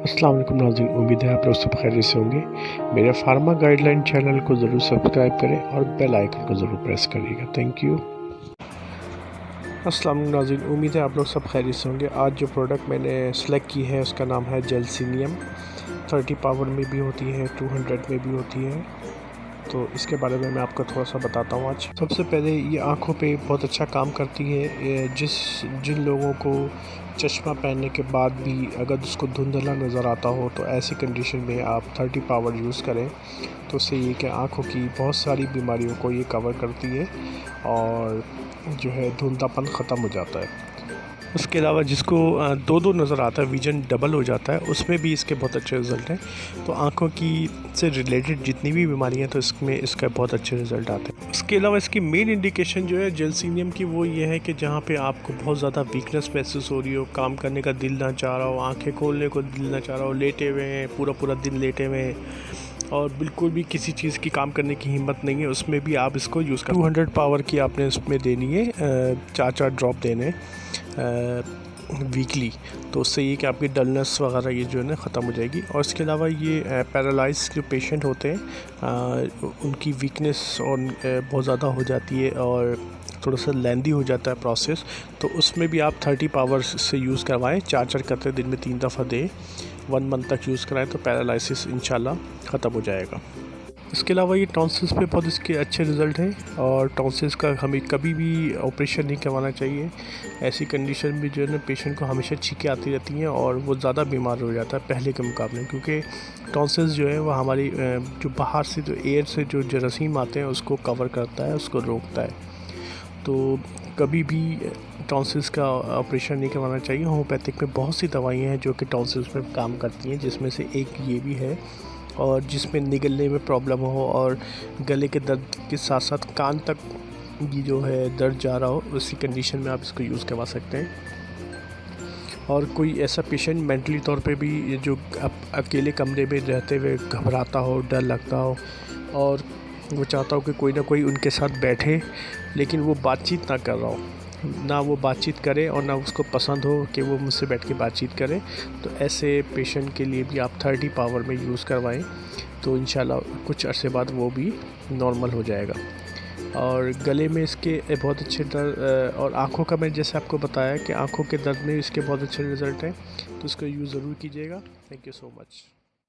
अस्सलाम वालेकुम नाज़रीन, उम्मीद है आप लोग सब खैरियत से होंगे। मेरे फार्मा गाइडलाइन चैनल को ज़रूर सब्सक्राइब करें और बेल आइकन को ज़रूर प्रेस करिएगा। Thank you. अस्सलाम वालेकुम नाज़रीन, उम्मीद है आप लोग सब खैरियत से होंगे। आज जो प्रोडक्ट मैंने सेलेक्ट की है उसका नाम है जेलसिनियम। 30 पावर में भी होती है, 200 में भी होती है, तो इसके बारे में मैं आपको थोड़ा सा बताता हूँ आज। सबसे पहले ये आँखों पे बहुत अच्छा काम करती है। जिन लोगों को चश्मा पहनने के बाद भी अगर उसको धुंधला नज़र आता हो तो ऐसी कंडीशन में आप 30 पावर यूज़ करें, तो उससे ये कि आँखों की बहुत सारी बीमारियों को ये कवर करती है और जो है धुंधलापन ख़त्म हो जाता है। उसके अलावा जिसको दो नज़र आता है, विजन डबल हो जाता है, उसमें भी इसके बहुत अच्छे रिज़ल्ट हैं। तो आँखों की से रिलेटेड जितनी भी बीमारियाँ हैं तो इसमें इसका बहुत अच्छे रिज़ल्ट आते हैं। उसके अलावा इसकी मेन इंडिकेशन जो है जेलसिनियम की वो ये है कि जहाँ पे आपको बहुत ज़्यादा वीकनेस महसूस हो रही हो, काम करने का दिल ना चाह रहा हो, आँखें खोलने को दिल ना चाह रहा हो, लेटे हुए हैं पूरा दिन लेटे हुए हैं और बिल्कुल भी किसी चीज़ की काम करने की हिम्मत नहीं है, उसमें भी आप इसको यूज़ कर 200 पावर की आपने इसमें देनी है, 4 ड्रॉप देने वीकली। तो उससे ये कि आपकी डलनेस वगैरह ये जो है ना ख़त्म हो जाएगी। और इसके अलावा ये पैरालाइज जो पेशेंट होते हैं उनकी वीकनेस और बहुत ज़्यादा हो जाती है और थोड़ा सा लेंदी हो जाता है प्रोसेस, तो उसमें भी आप 30 पावर्स से यूज़ करवाएं। 4 करते दिन में 3 दफ़ा दें, 1 मंथ तक यूज़ कराएं तो पैरालिसिस इंशाल्लाह ख़त्म हो जाएगा। इसके अलावा ये टॉन्सिल्स पे बहुत इसके अच्छे रिज़ल्ट हैं और टॉन्सिल्स का हमें कभी भी ऑपरेशन नहीं करवाना चाहिए। ऐसी कंडीशन में जो है ना पेशेंट को हमेशा छींकें आती रहती हैं और वो ज़्यादा बीमार हो जाता है पहले के मुकाबले, क्योंकि टॉन्सिल्स जो है वो हमारी जो बाहर से जो एयर से जो जरासीम आते हैं उसको कवर करता है, उसको रोकता है। तो कभी भी टॉन्सिल्स का ऑपरेशन नहीं करवाना चाहिए। होम्योपैथिक में बहुत सी दवाइयाँ हैं जो कि टॉन्सिल्स में काम करती हैं, जिसमें से एक ये भी है। और जिसमें निगलने में प्रॉब्लम हो और गले के दर्द के साथ साथ कान तक ये जो है दर्द जा रहा हो, उसी कंडीशन में आप इसको यूज़ करवा सकते हैं। और कोई ऐसा पेशेंट मेंटली तौर पे भी जो अकेले कमरे में रहते हुए घबराता हो, डर लगता हो और वो चाहता हो कि कोई ना कोई उनके साथ बैठे, लेकिन वो बातचीत ना कर रहा हो, ना वो बातचीत करे और ना उसको पसंद हो कि वो मुझसे बैठ के बातचीत करे, तो ऐसे पेशेंट के लिए भी आप 30 पावर में यूज़ करवाएं तो इंशाल्लाह कुछ अरसे बाद वो भी नॉर्मल हो जाएगा। और गले में इसके बहुत अच्छे दर्द और आँखों का मैं जैसे आपको बताया कि आँखों के दर्द में इसके बहुत अच्छे रिज़ल्ट हैं, तो इसको यूज़ ज़रूर कीजिएगा। Thank you so much.